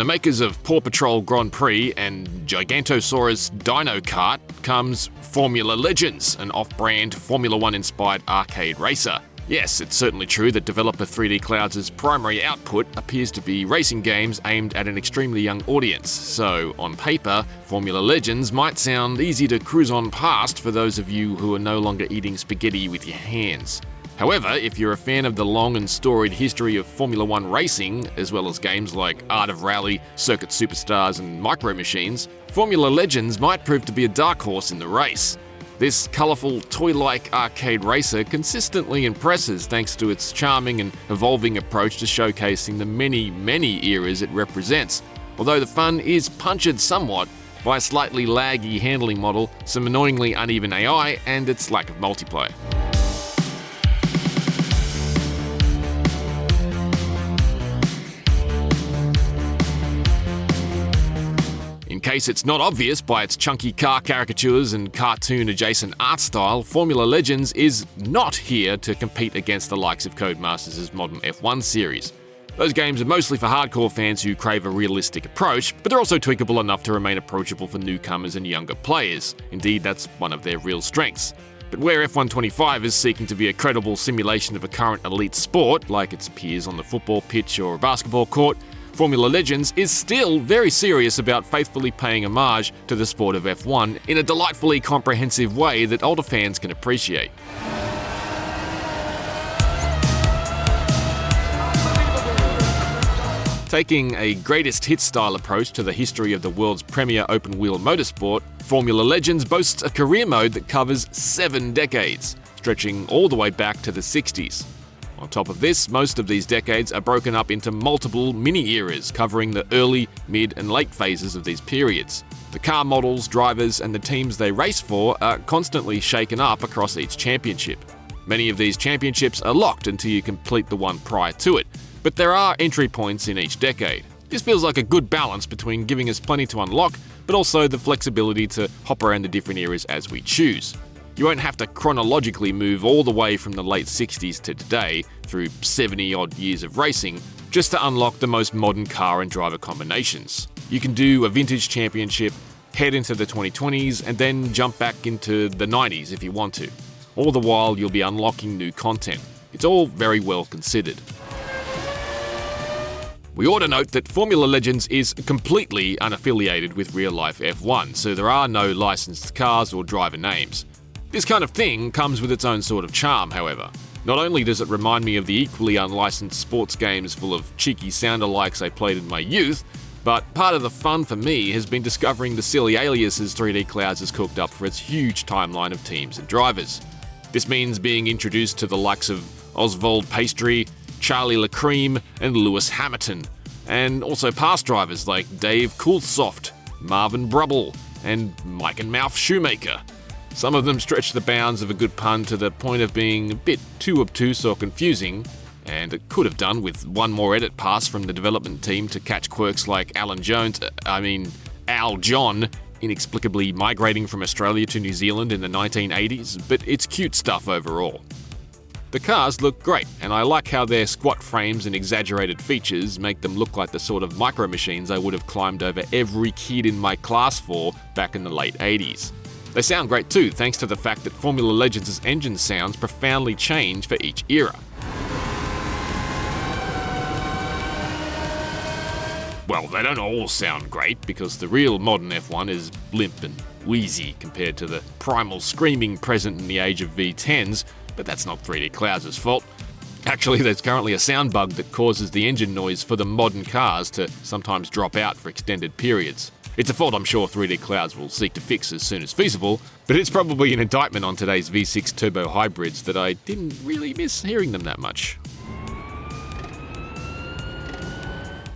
the makers of Paw Patrol Grand Prix and Gigantosaurus Dino Kart comes Formula Legends, an off-brand Formula One-inspired arcade racer. Yes, it's certainly true that developer 3D Clouds' primary output appears to be racing games aimed at an extremely young audience, so on paper, Formula Legends might sound easy to cruise on past for those of you who are no longer eating spaghetti with your hands. However, if you're a fan of the long and storied history of Formula One racing, as well as games like Art of Rally, Circuit Superstars and Micro Machines, Formula Legends might prove to be a dark horse in the race. This colourful, toy-like arcade racer consistently impresses thanks to its charming and evolving approach to showcasing the many eras it represents, although the fun is punctured somewhat by a slightly laggy handling model, some annoyingly uneven AI, and its lack of multiplayer. In case it's not obvious by its chunky car caricatures and cartoon-adjacent art style, Formula Legends is not here to compete against the likes of Codemasters' modern F1 series. Those games are mostly for hardcore fans who crave a realistic approach, but they're also tweakable enough to remain approachable for newcomers and younger players. Indeed, that's one of their real strengths. But where F125 is seeking to be a credible simulation of a current elite sport, like its peers on the football pitch or a basketball court, Formula Legends is still very serious about faithfully paying homage to the sport of F1 in a delightfully comprehensive way that older fans can appreciate. Taking a greatest hits style approach to the history of the world's premier open-wheel motorsport, Formula Legends boasts a career mode that covers 7 decades, stretching all the way back to the 60s. On top of this, most of these decades are broken up into multiple mini-eras covering the early, mid and late phases of these periods. The car models, drivers and the teams they race for are constantly shaken up across each championship. Many of these championships are locked until you complete the one prior to it, but there are entry points in each decade. This feels like a good balance between giving us plenty to unlock, but also the flexibility to hop around the different eras as we choose. You won't have to chronologically move all the way from the late 60s to today, through 70-odd years of racing, just to unlock the most modern car and driver combinations. You can do a vintage championship, head into the 2020s, and then jump back into the 90s if you want to. All the while, you'll be unlocking new content. It's all very well considered. We ought to note that Formula Legends is completely unaffiliated with real-life F1, so there are no licensed cars or driver names. This kind of thing comes with its own sort of charm, however. Not only does it remind me of the equally unlicensed sports games full of cheeky sound-alikes I played in my youth, but part of the fun for me has been discovering the silly aliases 3D Clouds has cooked up for its huge timeline of teams and drivers. This means being introduced to the likes of Oswald Pastry, Charlie LaCream and Lewis Hamilton, and also past drivers like Dave Coulsoft, Marvin Brubble, and Mike and Mouth Shoemaker. Some of them stretch the bounds of a good pun to the point of being a bit too obtuse or confusing, and it could have done with one more edit pass from the development team to catch quirks like Al John, inexplicably migrating from Australia to New Zealand in the 1980s, but it's cute stuff overall. The cars look great, and I like how their squat frames and exaggerated features make them look like the sort of micro machines I would have climbed over every kid in my class for back in the late 80s. They sound great too, thanks to the fact that Formula Legends' engine sounds profoundly change for each era. Well, they don't all sound great, because the real modern F1 is limp and wheezy compared to the primal screaming present in the age of V10s, but that's not 3D Clouds' fault. Actually, there's currently a sound bug that causes the engine noise for the modern cars to sometimes drop out for extended periods. It's a fault I'm sure 3D Clouds will seek to fix as soon as feasible, but it's probably an indictment on today's V6 turbo hybrids that I didn't really miss hearing them that much.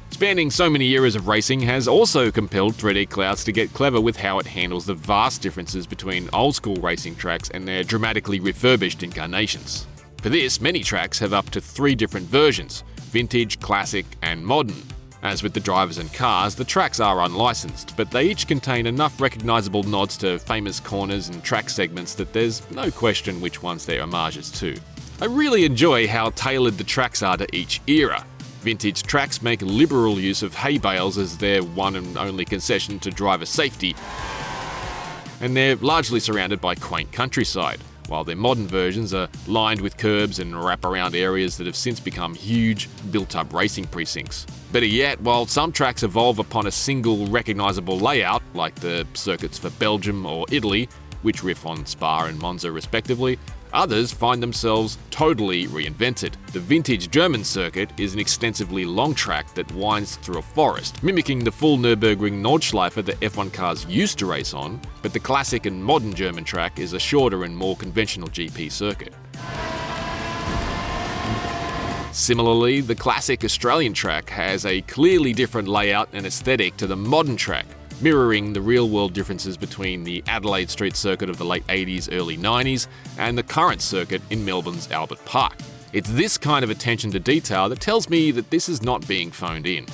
Spanning so many eras of racing has also compelled 3D Clouds to get clever with how it handles the vast differences between old-school racing tracks and their dramatically refurbished incarnations. For this, many tracks have up to 3 different versions: vintage, classic, and modern. As with the drivers and cars, the tracks are unlicensed, but they each contain enough recognisable nods to famous corners and track segments that there's no question which ones they're homages to. I really enjoy how tailored the tracks are to each era. Vintage tracks make liberal use of hay bales as their one and only concession to driver safety, and they're largely surrounded by quaint countryside, while their modern versions are lined with curbs and wrap-around areas that have since become huge, built-up racing precincts. Better yet, while some tracks evolve upon a single recognisable layout, like the circuits for Belgium or Italy, which riff on Spa and Monza respectively, others find themselves totally reinvented. The vintage German circuit is an extensively long track that winds through a forest, mimicking the full Nürburgring Nordschleife that F1 cars used to race on, but the classic and modern German track is a shorter and more conventional GP circuit. Similarly, the classic Australian track has a clearly different layout and aesthetic to the modern track, mirroring the real-world differences between the Adelaide Street circuit of the late 80s, early 90s, and the current circuit in Melbourne's Albert Park. It's this kind of attention to detail that tells me that this is not being phoned in.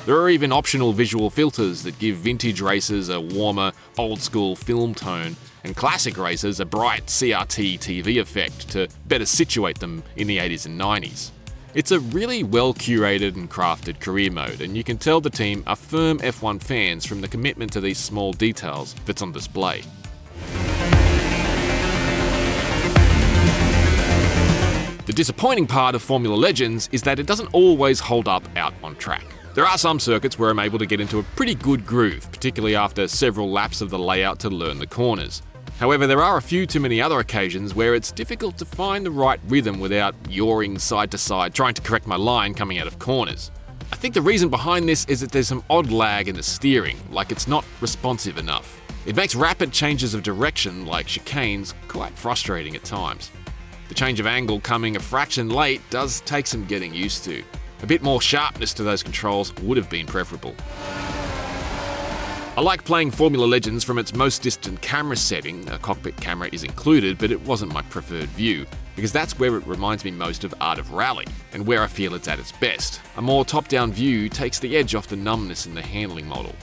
There are even optional visual filters that give vintage races a warmer, old-school film tone, and classic races a bright CRT TV effect to better situate them in the 80s and 90s. It's a really well-curated and crafted career mode, and you can tell the team are firm F1 fans from the commitment to these small details that's on display. The disappointing part of Formula Legends is that it doesn't always hold up out on track. There are some circuits where I'm able to get into a pretty good groove, particularly after several laps of the layout to learn the corners. However, there are a few too many other occasions where it's difficult to find the right rhythm without yawing side to side trying to correct my line coming out of corners. I think the reason behind this is that there's some odd lag in the steering, like it's not responsive enough. It makes rapid changes of direction, like chicanes, quite frustrating at times. The change of angle coming a fraction late does take some getting used to. A bit more sharpness to those controls would have been preferable. I like playing Formula Legends from its most distant camera setting. A cockpit camera is included, but it wasn't my preferred view, because that's where it reminds me most of Art of Rally, and where I feel it's at its best. A more top-down view takes the edge off the numbness in the handling model.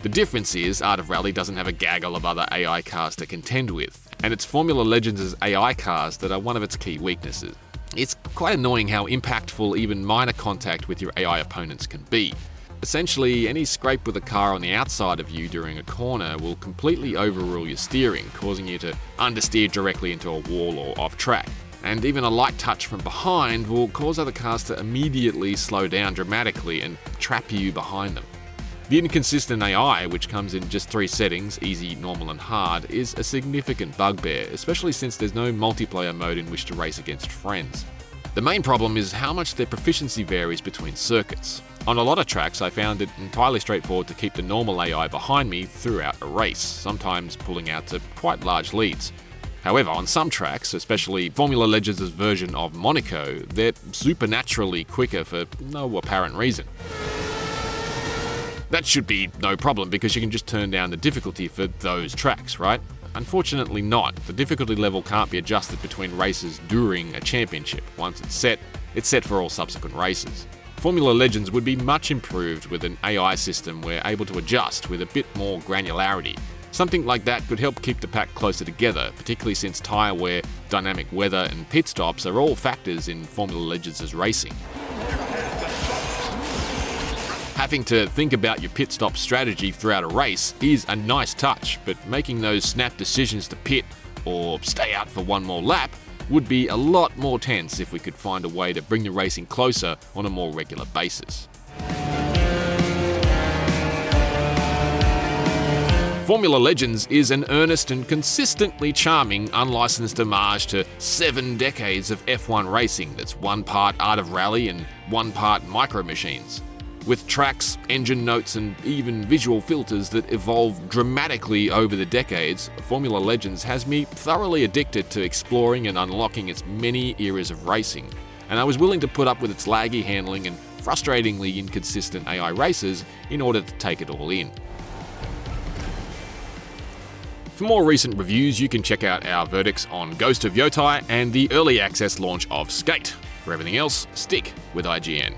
The difference is, Art of Rally doesn't have a gaggle of other AI cars to contend with, and it's Formula Legends' AI cars that are one of its key weaknesses. It's quite annoying how impactful even minor contact with your AI opponents can be. Essentially, any scrape with a car on the outside of you during a corner will completely overrule your steering, causing you to understeer directly into a wall or off track. And even a light touch from behind will cause other cars to immediately slow down dramatically and trap you behind them. The inconsistent AI, which comes in just 3 settings, easy, normal and hard, is a significant bugbear, especially since there's no multiplayer mode in which to race against friends. The main problem is how much their proficiency varies between circuits. On a lot of tracks, I found it entirely straightforward to keep the normal AI behind me throughout a race, sometimes pulling out to quite large leads. However, on some tracks, especially Formula Legends' version of Monaco, they're supernaturally quicker for no apparent reason. That should be no problem because you can just turn down the difficulty for those tracks, right? Unfortunately not. The difficulty level can't be adjusted between races during a championship. Once it's set for all subsequent races. Formula Legends would be much improved with an AI system we're able to adjust with a bit more granularity. Something like that could help keep the pack closer together, particularly since tyre wear, dynamic weather and pit stops are all factors in Formula Legends' racing. Having to think about your pit stop strategy throughout a race is a nice touch, but making those snap decisions to pit or stay out for one more lap would be a lot more tense if we could find a way to bring the racing closer on a more regular basis. Formula Legends is an earnest and consistently charming unlicensed homage to 7 decades of F1 racing that's one part Art of Rally and one part Micro Machines. With tracks, engine notes and even visual filters that evolve dramatically over the decades, Formula Legends has me thoroughly addicted to exploring and unlocking its many eras of racing, and I was willing to put up with its laggy handling and frustratingly inconsistent AI races in order to take it all in. For more recent reviews, you can check out our verdicts on Ghost of Yotai and the early access launch of Skate. For everything else, stick with IGN.